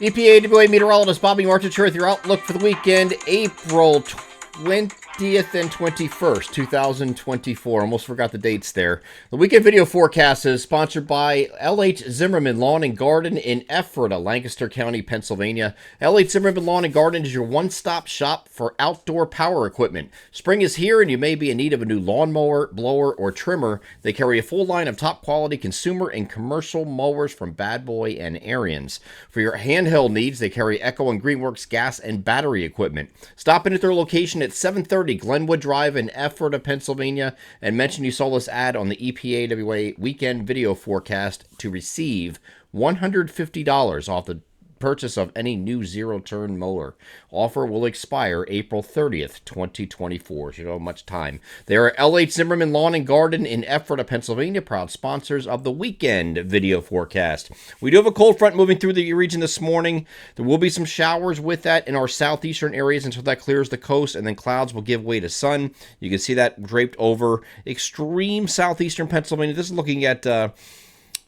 EPAWA meteorologist Bobby Martin here with your outlook for the weekend, April 20th and 21st, 2024. Almost forgot the dates there. The weekend video forecast is sponsored by L.H. Zimmerman Lawn and Garden in Ephrata, Lancaster County, Pennsylvania. L.H. Zimmerman Lawn and Garden is your one-stop shop for outdoor power equipment. Spring is here and you may be in need of a new lawnmower, blower, or trimmer. They carry a full line of top-quality consumer and commercial mowers from Bad Boy and Ariens. For your handheld needs, they carry Echo and Greenworks gas and battery equipment. Stop in at their location at 730 Glenwood Drive in Ephrata, Pennsylvania, and mention you saw this ad on the EPAWA weekend video forecast to receive $150 off the purchase of any new zero-turn mower. Offer will expire April 30th, 2024. So you don't have much time. They are L.H. Zimmerman Lawn and Garden in Ephrata, Pennsylvania, proud sponsors of the weekend video forecast. We do have a cold front moving through the region this morning. There will be some showers with that in our southeastern areas until that clears the coast, and then clouds will give way to sun. You can see that draped over extreme southeastern Pennsylvania. This is looking at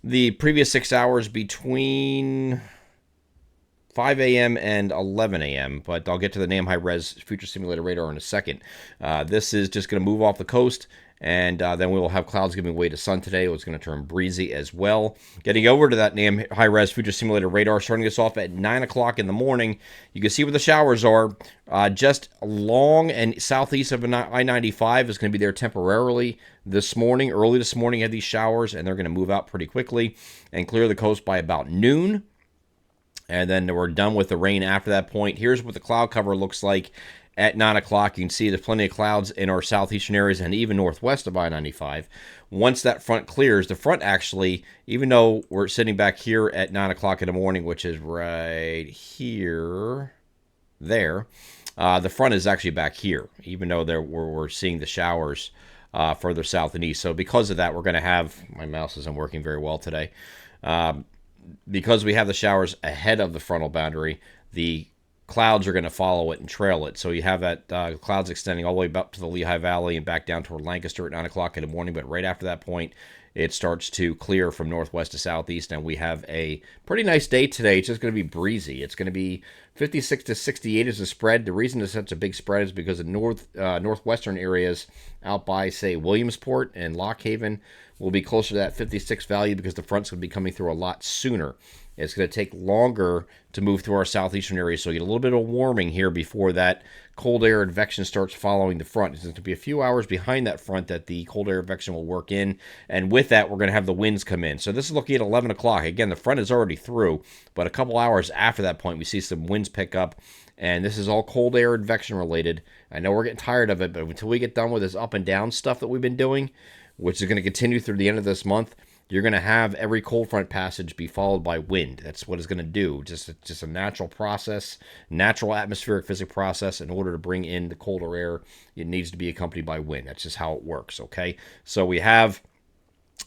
the previous 6 hours between 5 a.m. and 11 a.m., but I'll get to the NAM high-res future simulator radar in a second. This is just going to move off the coast, and then we will have clouds giving way to sun today. It's going to turn breezy as well. Getting over to that NAM high-res future simulator radar, starting us off at 9 o'clock in the morning. You can see where the showers are. Just along and southeast of I-95 is going to be there temporarily this morning. Early this morning, you have these showers, and they're going to move out pretty quickly and clear the coast by about noon. And then we're done with the rain after that point. Here's what the cloud cover looks like at 9 o'clock. You can see there's plenty of clouds in our southeastern areas and even northwest of I-95. Once that front clears, the front actually, even though we're sitting back here at 9 o'clock in the morning, which is right here, there, the front is actually back here, even though we're seeing the showers further south and east. So because of that, we're going to have, my mouse isn't working very well today, because we have the showers ahead of the frontal boundary, the clouds are going to follow it and trail it. So you have that clouds extending all the way up to the Lehigh Valley and back down toward Lancaster at 9 o'clock in the morning. But right after that point, it starts to clear from northwest to southeast, and we have a pretty nice day today. It's just going to be breezy. It's going to be 56 to 68 is the spread. The reason it's such a big spread is because the northwestern areas out by, say, Williamsport and Lock Haven will be closer to that 56 value because the front's going to be coming through a lot sooner. It's going to take longer to move through our southeastern areas, so you get a little bit of warming here before that cold air advection starts following the front. It's going to be a few hours behind that front that the cold air advection will work in, and with that, we're going to have the winds come in. So this is looking at 11 o'clock. Again, the front is already through, but a couple hours after that point, we see some winds pick up, and this is all cold air advection related. I know we're getting tired of it, but until we get done with this up and down stuff that we've been doing, which is going to continue through the end of this month, you're going to have every cold front passage be followed by wind. That's what it's going to do. Just a natural process, natural atmospheric physics process. In order to bring in the colder air, it needs to be accompanied by wind. That's just how it works, okay? So we have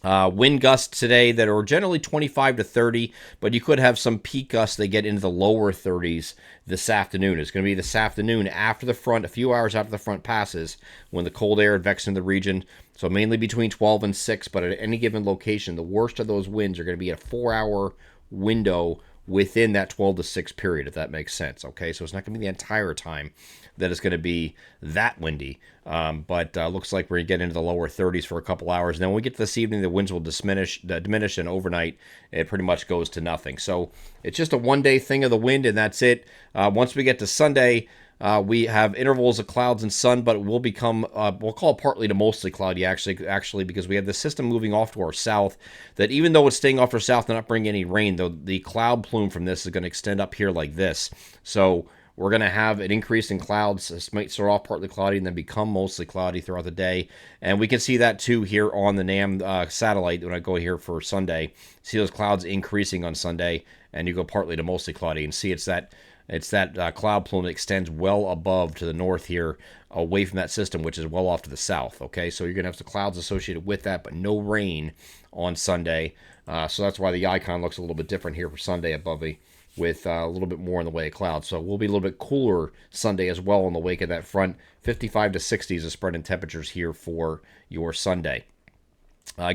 wind gusts today that are generally 25 to 30, but you could have some peak gusts that get into the lower 30s this afternoon. It's going to be this afternoon after the front, a few hours after the front passes, when the cold air advects in the region. So mainly between 12 and 6, but at any given location, the worst of those winds are going to be a 4-hour window within that 12 to 6 period, if that makes sense. Okay, so it's not going to be the entire time that it's going to be that windy, but looks like we're going to get into the lower 30s for a couple hours. And then when we get to this evening, the winds will diminish, and overnight it pretty much goes to nothing. So it's just a one-day thing of the wind, and that's it. Once we get to Sunday, we have intervals of clouds and sun, but it will become, we'll call it partly to mostly cloudy, actually, because we have the system moving off to our south, that even though it's staying off to our south and not bringing any rain, though the cloud plume from this is going to extend up here like this. So we're going to have an increase in clouds. This might start off partly cloudy and then become mostly cloudy throughout the day. And we can see that too here on the NAM satellite when I go here for Sunday. See those clouds increasing on Sunday, and you go partly to mostly cloudy and see it's that cloud plume that extends well above to the north here, away from that system, which is well off to the south. Okay, so you're going to have some clouds associated with that, but no rain on Sunday. So that's why the icon looks a little bit different here for Sunday above me, with a little bit more in the way of clouds. So we'll be a little bit cooler Sunday as well in the wake of that front. 55 to 60 is the spread in temperatures here for your Sunday.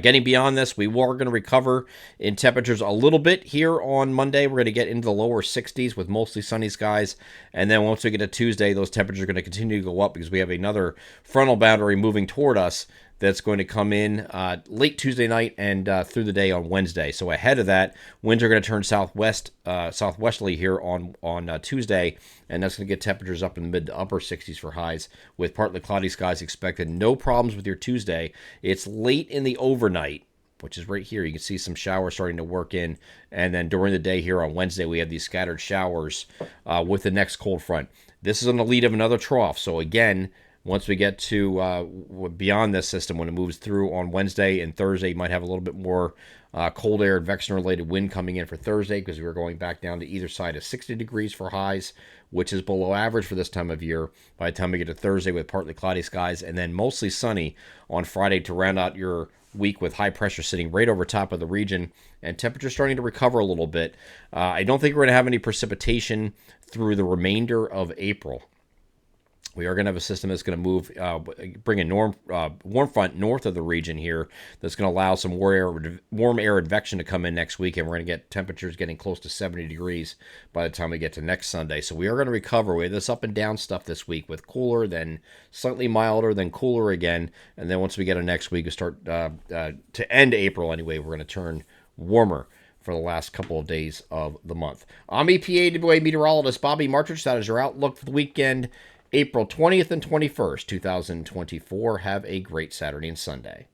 Getting beyond this, we are going to recover in temperatures a little bit here on Monday. We're going to get into the lower 60s with mostly sunny skies. And then once we get to Tuesday, those temperatures are going to continue to go up because we have another frontal boundary moving toward us that's going to come in late Tuesday night and through the day on Wednesday. So ahead of that, winds are going to turn southwesterly here on Tuesday, and that's going to get temperatures up in the mid to upper 60s for highs with partly cloudy skies expected. No problems with your Tuesday. It's late in the overnight, which is right here. You can see some showers starting to work in. And then during the day here on Wednesday, we have these scattered showers with the next cold front. This is on the lead of another trough. So again, once we get to beyond this system, when it moves through on Wednesday and Thursday, you might have a little bit more cold air advection-related wind coming in for Thursday because we're going back down to either side of 60 degrees for highs, which is below average for this time of year by the time we get to Thursday with partly cloudy skies, and then mostly sunny on Friday to round out your week with high pressure sitting right over top of the region and temperatures starting to recover a little bit. I don't think we're going to have any precipitation through the remainder of April. We are going to have a system that's going to move, bring a warm front north of the region here that's going to allow some warm air advection to come in next week, and we're going to get temperatures getting close to 70 degrees by the time we get to next Sunday. So we are going to recover. We have this up and down stuff this week with cooler, then slightly milder, then cooler again, and then once we get to next week, we start to end April anyway, we're going to turn warmer for the last couple of days of the month. I'm EPA meteorologist Bobby Martrich. That is your outlook for the weekend, April 20th and 21st, 2024. Have a great Saturday and Sunday.